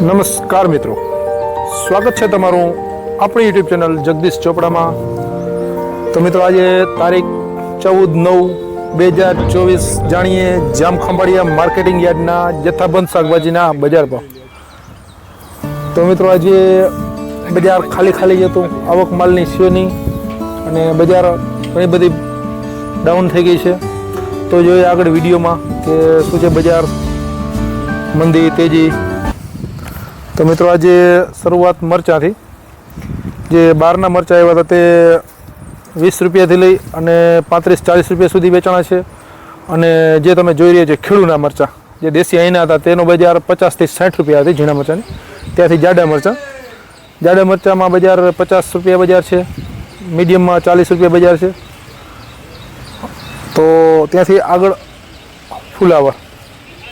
નમસ્કાર મિત્રો, સ્વાગત છે તમારું આપણી યુટ્યુબ ચેનલ જગદીશ ચોપડામાં। તો મિત્રો આજે તારીખ 14/9/2024 જાણીએ જામખંભાળિયા માર્કેટિંગ યાર્ડના જથ્થાબંધ શાકભાજીના બજાર ભાવ। તો મિત્રો આજે બજાર ખાલી હતું, આવક માલની શોની અને બજાર ઘણી બધી ડાઉન થઈ ગઈ છે। તો જોઈએ આગળ વિડીયોમાં કે શું છે બજાર, મંદી તેજી। તો મિત્રો આજે શરૂઆત મરચાંથી, જે બહારના મરચાં આવ્યા હતા તે 20 રૂપિયાથી લઈ અને 35-40 રૂપિયા સુધી વેચાણા છે। અને જે તમે જોઈ રહ્યા છો ખેડૂના મરચાં, જે દેશી અહીંના હતા તેનો બજાર 50 થી 60 રૂપિયા હતી ઝીણા મરચાંની। ત્યાંથી જાડા મરચાંમાં બજાર 50 રૂપિયા બજાર છે, મીડિયમમાં 40 રૂપિયા બજાર છે। તો ત્યાંથી આગળ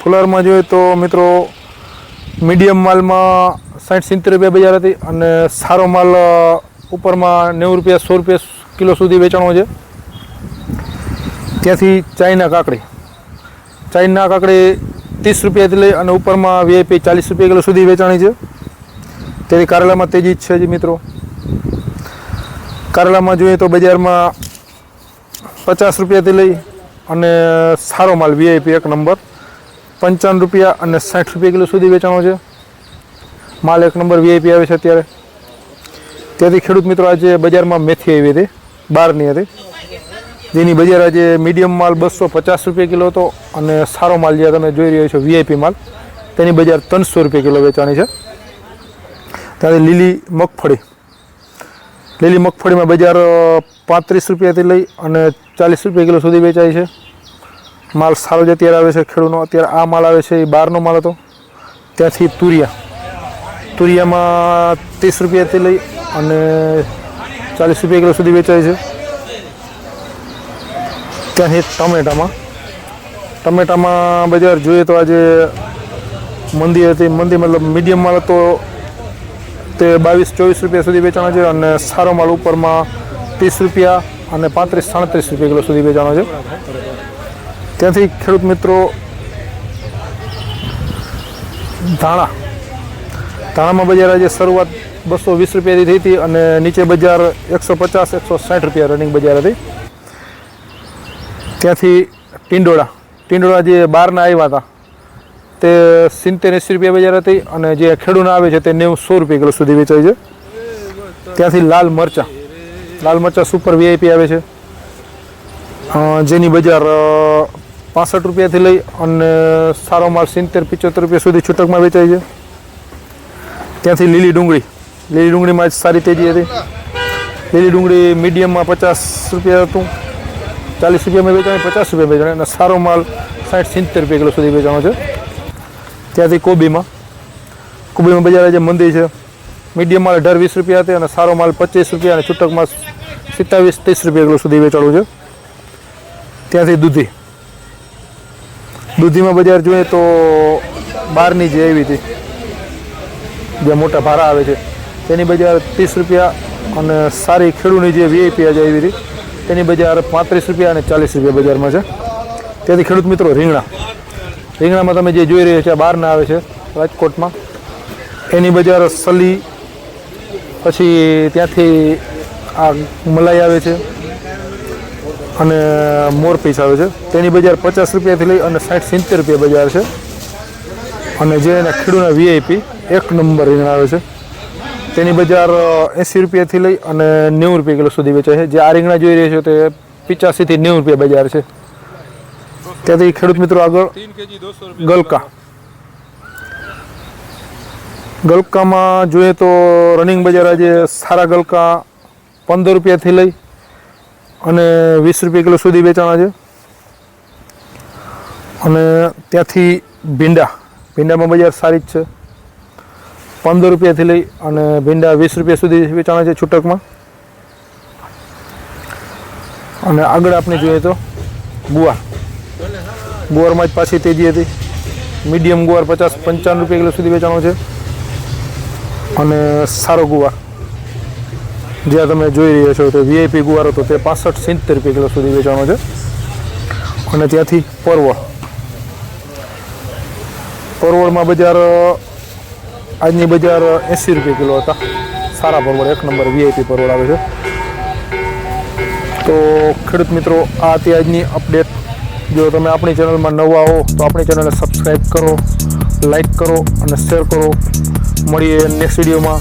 ફુલાવરમાં જોઈએ તો મિત્રો મીડિયમ માલમાં 60-70 રૂપિયા બજાર હતી અને સારો માલ ઉપરમાં 90 રૂપિયા 100 રૂપિયા કિલો સુધી વેચાણો છે। ત્યાંથી ચાઇના કાકડી 30 રૂપિયાથી લઈ અને ઉપરમાં VIP 40 રૂપિયા કિલો સુધી વેચાણી છે। તેથી કારેલામાં તેજી જ છે જ મિત્રો। કારેલામાં જોઈએ તો બજારમાં 50 રૂપિયાથી લઈ અને સારો માલ VIP 1 નંબર 55 રૂપિયા અને 60 રૂપિયા કિલો સુધી વેચાણો છે। માલ 1 નંબર VIP આવે છે અત્યારે। ત્યાંથી ખેડૂત મિત્રો આજે બજારમાં મેથી આવી હતી, બહારની હતી, જેની બજાર આજે મીડિયમ માલ 250 રૂપિયા કિલો હતો અને સારો માલ જે તમે જોઈ રહ્યા છો VIP માલ તેની બજાર 300 રૂપિયા કિલો વેચાણી છે। ત્યાંથી લીલી મગફળીમાં બજાર 35 રૂપિયાથી લઈ અને 40 રૂપિયા કિલો સુધી વેચાય છે। માલ સારો જ અત્યારે આવે છે ખેડૂતનો। અત્યારે આ માલ આવે છે એ બહારનો માલ હતો। ત્યાંથી તુરિયામાં 30 રૂપિયાથી લઈ અને 40 રૂપિયા કિલો સુધી વેચાય છે। ત્યાંથી ટમેટામાં બજાર જોઈએ તો આજે મંદી હતી, મતલબ મીડિયમ માલ હતો તે 22-24 રૂપિયા સુધી વેચાણો છે અને સારો માલ ઉપરમાં 30 રૂપિયા અને 35-37 રૂપિયા કિલો સુધી વેચાણો છે। ત્યાંથી ખેડૂત મિત્રો ધાણામાં બજાર આજે શરૂઆત 220 રૂપિયાથી થઈ હતી અને નીચે બજાર 150-160 રૂપિયા રનિંગ બજાર હતી। ત્યાંથી ટીંડોળા જે બહારના આવ્યા હતા તે 70-80 રૂપિયા બજાર હતી અને જે ખેડૂતના આવે છે તે 90-100 રૂપિયા કિલો સુધી વેચાય છે। ત્યાંથી લાલ મરચાં સુપર VIP આવે છે, જેની બજાર 65 રૂપિયાથી લઈ અને સારો માલ 70-75 રૂપિયા સુધી છૂટકમાં વેચાય છે। ત્યાંથી લીલી ડુંગળીમાં જ સારી તેજી હતી। લીલી ડુંગળી મીડિયમમાં 50 રૂપિયા હતું, 40 રૂપિયામાં વેચાણી, 50 રૂપિયા વેચાણી અને સારો માલ 60-70 રૂપિયા કિલો સુધી વેચાણો છે। ત્યાંથી કોબીમાં બજાર આજે મંદી છે। મીડિયમ માલ 18-20 રૂપિયા હતી અને સારો માલ 25 રૂપિયા અને છૂટકમાં 27-30 રૂપિયા કિલો સુધી વેચાણું છે। ત્યાંથી દૂધીમાં બજાર જોઈએ તો બહારની જે આવી હતી, જે મોટા ભારા આવે છે તેની બજાર 30 રૂપિયા અને સારી ખેડૂની જે VIP આજે આવી હતી તેની બજાર 35 રૂપિયા અને 40 રૂપિયા બજારમાં છે। ત્યાંથી ખેડૂત મિત્રો રીંગણામાં તમે જે જોઈ રહ્યા છો બહારના આવે છે રાજકોટમાં, એની બજાર સલી, પછી ત્યાંથી આ મલાઈ આવે છે અને મોરપીસ આવે છે, તેની બજાર 50 રૂપિયાથી લઈ અને 60-70 રૂપિયા બજાર છે। અને જે એના ખેડૂતના VIP 1 નંબર રીંગણા આવે છે તેની બજાર 80 રૂપિયાથી લઈ અને 90 રૂપિયા કિલો સુધી વેચાય છે। જે આ રીંગણા જોઈ રહ્યા છો તે 85 થી 90 રૂપિયા બજાર છે। ત્યાંથી ખેડૂત મિત્રો આગળ ગલકામાં જોઈએ તો રનિંગ બજાર આજે સારા ગલકા 15 રૂપિયાથી લઈ અને 20 રૂપિયા કિલો સુધી વેચાણા છે। અને ત્યાંથી ભીંડામાં બજાર સારી જ છે, 15 રૂપિયાથી લઈ અને ભીંડા 20 રૂપિયા સુધી વેચાણા છે છૂટકમાં। અને આગળ આપણે જોઈએ તો ગુવારમાં જ પાછી તેજી હતી। મીડિયમ ગુવાર 50-55 રૂપિયા કિલો સુધી વેચાણો છે અને સારો ગુવાર જ્યાં તમે જોઈ રહ્યા છો તો VIP ગુવાર હતો તે 65-70 રૂપિયા કિલો સુધી વેચાણો છે। અને ત્યાંથી પરવળમાં બજાર આજની બજાર 80 રૂપિયા કિલો હતા. સારા પરવળ, એક નંબર વીઆઈપી પરવળ આવે છે. તો ખેડૂત મિત્રો, આ હતી આજની અપડેટ. જો તમે આપણી ચેનલમાં નવા હો તો આપણી ચેનલને સબસ્ક્રાઈબ કરો, લાઈક કરો અને શેર કરો. મળીએ નેક્સ્ટ વિડીયોમાં.